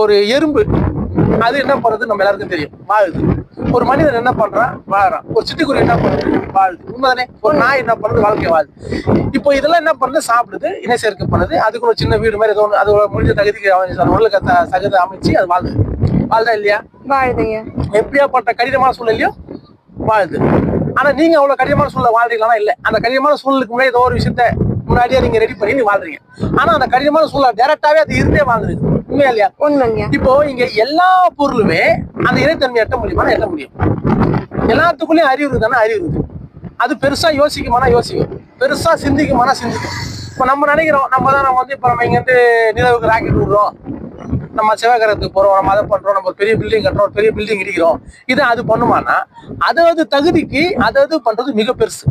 ஒரு எறும்பு அது என்ன பண்றது நம்ம எல்லாருக்கும் தெரியும், வாழுது. ஒரு மனிதன் என்ன பண்றான், வாழறான். ஒரு சிட்டுக்குருவி என்ன பண்ணுது, வாழுது. உண்மைதானே? ஒரு நாய் என்ன பண்ணுது, வாழ்க்கை வாழுது. இப்போ இதெல்லாம் என்ன பண்ணுது, சாப்பிடுது, இணை சேர்க்கை பண்ணுது. அதுக்கு ஒரு சின்ன வீடு மாதிரி ஏதோ அது முடிஞ்ச தகுதிக்கு சகத அமைச்சு அது வாழுது. வாழ்தா இல்லையா? வாழுதுங்க. எப்படியாப்பட்ட கடினமான சூழ்நிலையும் வாழுது. ஆனா நீங்க அவ்வளவு கடினமான சூழ்நிலை வாழ்றீங்களா? இல்ல. அந்த கடினமான சூழ்நிலைக்கு முன்னாடி ஏதோ ஒரு விஷயத்த முன்னாடியே நீங்க ரெடி பண்ணி வாழ்றீங்க. ஆனா அந்த கடினமான சூழ்நிலை டைரக்டாவே அது இருந்தே வாழ்ந்துருக்கு. உண்மையா இல்லையா? உண்மைங்க. இப்போ இங்க எல்லா பொருளுமே அந்த இறைத்தன்மை எட்ட முடியுமா? எட்ட முடியும். எல்லாத்துக்குள்ளயும் அறிவு இருக்குதானே? அறிவு இருக்கு. அது பெருசா யோசிக்குமானா யோசிக்கும், பெருசா சிந்திக்குமானா சிந்திக்கும். இப்ப நம்ம நினைக்கிறோம் நம்ம இப்ப நம்ம இங்க இருந்து நிலவுக்கு ராக்கெட் விடுறோம், நம்ம சிவகிரகத்துக்கு போறோம், நம்ம அதை பண்றோம், நம்ம ஒரு பெரிய பில்டிங் கட்டுறோம், பெரிய பில்டிங் இடிக்கிறோம். இது அது பண்ணுமானா அதாவது தகுதிக்கு அதாவது பண்றது மிக பெருசு.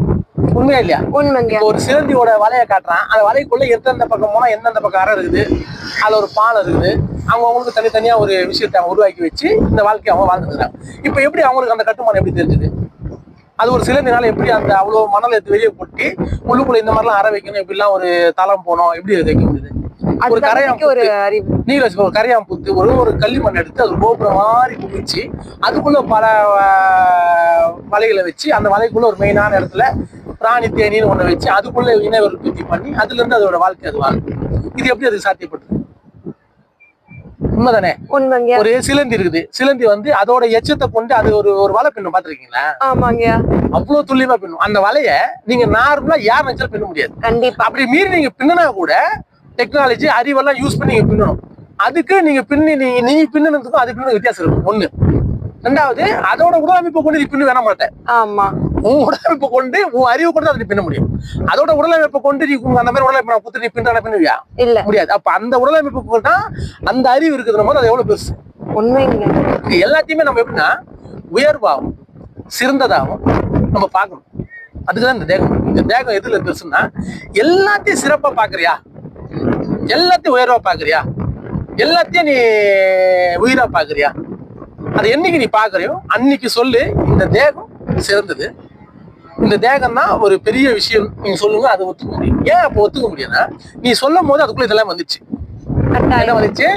உண்மையா இல்லையா? உண்மைங்க. ஒரு சிலந்தியோட வலையை காட்டுறான். அந்த வலைக்குள்ள எந்தெந்த பக்கம் போனா எந்தெந்த பக்கம் அறை இருக்குது, அதுல ஒரு பாலம் இருக்குது. அவங்களுக்கு தனித்தனியா ஒரு விஷயத்தை அவங்க உருவாக்கி வச்சு இந்த வாழ்க்கையை அவங்க வாழ்ந்துக்கிறாங்க. இப்ப எப்படி அவங்களுக்கு அந்த கட்டுமானம் எப்படி தெரிஞ்சுது? அது ஒரு சிலந்தினால எப்படி அந்த அவ்வளவு மணல் எடுத்து வெளியே போட்டி உள்ளுக்குள்ள இந்த மாதிரிலாம் அறை வைக்கணும், இப்படிலாம் ஒரு தளம் போனோம், எப்படி வைக்க முடியுது? ஒரு கரையாம் புத்து ஒரு களிமண் எடுத்து அது கோபுரம் மாதிரி குமிச்சு அதுக்குள்ள பல வலைகளை வச்சு அந்த வலைக்குள்ள ஒரு மெயினான இடத்துல பிராணி தேனின்னு ஒண்ணு வச்சு அதுக்குள்ள இணை உற்பத்தி பண்ணி அதுல இருந்து அதோட வாழ்க்கை அது வாழும். இது எப்படி அது சாத்தியப்பட்டது? உண்மைதானே? உண்மைங்க. ஒரு சிலந்தி இருக்குது. சிலந்தி அதோட எச்சத்தை கொண்டு அது ஒரு வலை பின்னும். பாத்துருக்கீங்களா? ஆமாங்க. அவ்வளவு துல்லியமா பின்னும். அந்த வலைய நீங்க நார்மலா யார் நினைச்சாலும் பின்ன முடியாது. கண்டிப்பா. அப்படி மீறி நீங்க பின்னா கூட டெக்னாலஜி அறிவெல்லாம் யூஸ் பண்ணி நீங்க பின்னணும். அதுக்கு நீங்க நீ பின்னதுக்கும் அது பின்ன வித்தியாசம் இருக்கும். ஒண்ணு. ரெண்டாவது, அதோட உடலமைப்பை கொண்டு நீ பின்னு வேண மாட்டேன். ஆமா. உன் உடலமைப்பை கொண்டு உன் அறிவு கொண்டு அதை பின்ன முடியும். அதோட உடலமைப்பை கொண்டு நீ அந்த மாதிரி உடலமைப்பு குத்து நீ பின்னுவியா? இல்ல, முடியாது. அப்ப அந்த உடலமைப்பு தான் அந்த அறிவு இருக்குதுன்னு போது அது எவ்வளவு பெருசு. உண்மைங்க. எல்லாத்தையுமே நம்ம எப்படின்னா உயர்வாகும் சிறந்ததாகும் நம்ம பார்க்கணும். அதுக்குதான் இந்த தேகம். இந்த தேகம் எதுல பெருசுன்னா எல்லாத்தையும் சிறப்பா பாக்குறியா, எல்லாத்தையும் உயர்வா பாக்குறியா, எல்லாத்தையும் நீ உயிரா பாக்குறியா, அது என்னைக்கு நீ பாக்குறியோ அன்னைக்கு சொல்லு இந்த தேகம் சிறந்தது, இந்த தேகம் தான் ஒரு பெரிய விஷயம் நீங்க சொல்லுங்க. அதை ஒத்துக்க முடியும். ஏன் அப்ப ஒத்துக்க முடியும்னா நீ சொல்லும் போது அதுக்குள்ள இதெல்லாம் வந்துச்சு. என்ன வந்துச்சு?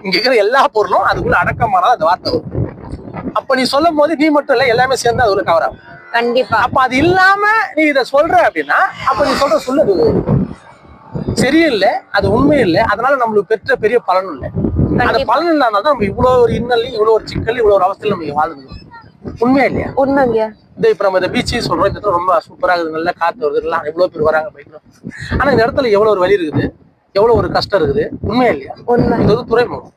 இங்க இருக்கிற எல்லா பொருளும் அதுக்குள்ள அடக்கமானதா அந்த வார்த்தை வரும். அப்ப நீ சொல்லும் போது நீ மட்டும் இல்ல எல்லாமே சேர்ந்து அதுக்குள்ள கவர் ஆகும். கண்டிப்பா. அப்ப அது இல்லாம நீ இதை சொல்ற அப்படின்னா அப்ப நீ சொல்றது சரியில்லை, அது உண்மை இல்லை. அதனால நம்மளுக்கு பெற்ற பெரிய பலனும் இல்லை. அந்த பலன் இல்லாதான் நம்ம இவ்வளவு ஒரு இன்னலையும் இவ்வளவு ஒரு சிக்கல் இவ்வளவு ஒரு அவஸ்தையில நம்ம வாழ்ந்துக்கணும். உண்மையா இல்லையா? உண்மைங்க. இப்ப நம்ம இந்த பீச்சு சொல்றோம், இந்த இடத்துல ரொம்ப சூப்பரா இருக்குது, நல்லா காத்து வருது, எல்லாம் எவ்வளவு பேர் வராங்க பைக்கிறோம். ஆனா இந்த இடத்துல எவ்வளவு ஒரு வலி இருக்குது, எவ்வளவு ஒரு கஷ்டம் இருக்குது. உண்மையா இல்லையா? இது துறைமுகம்.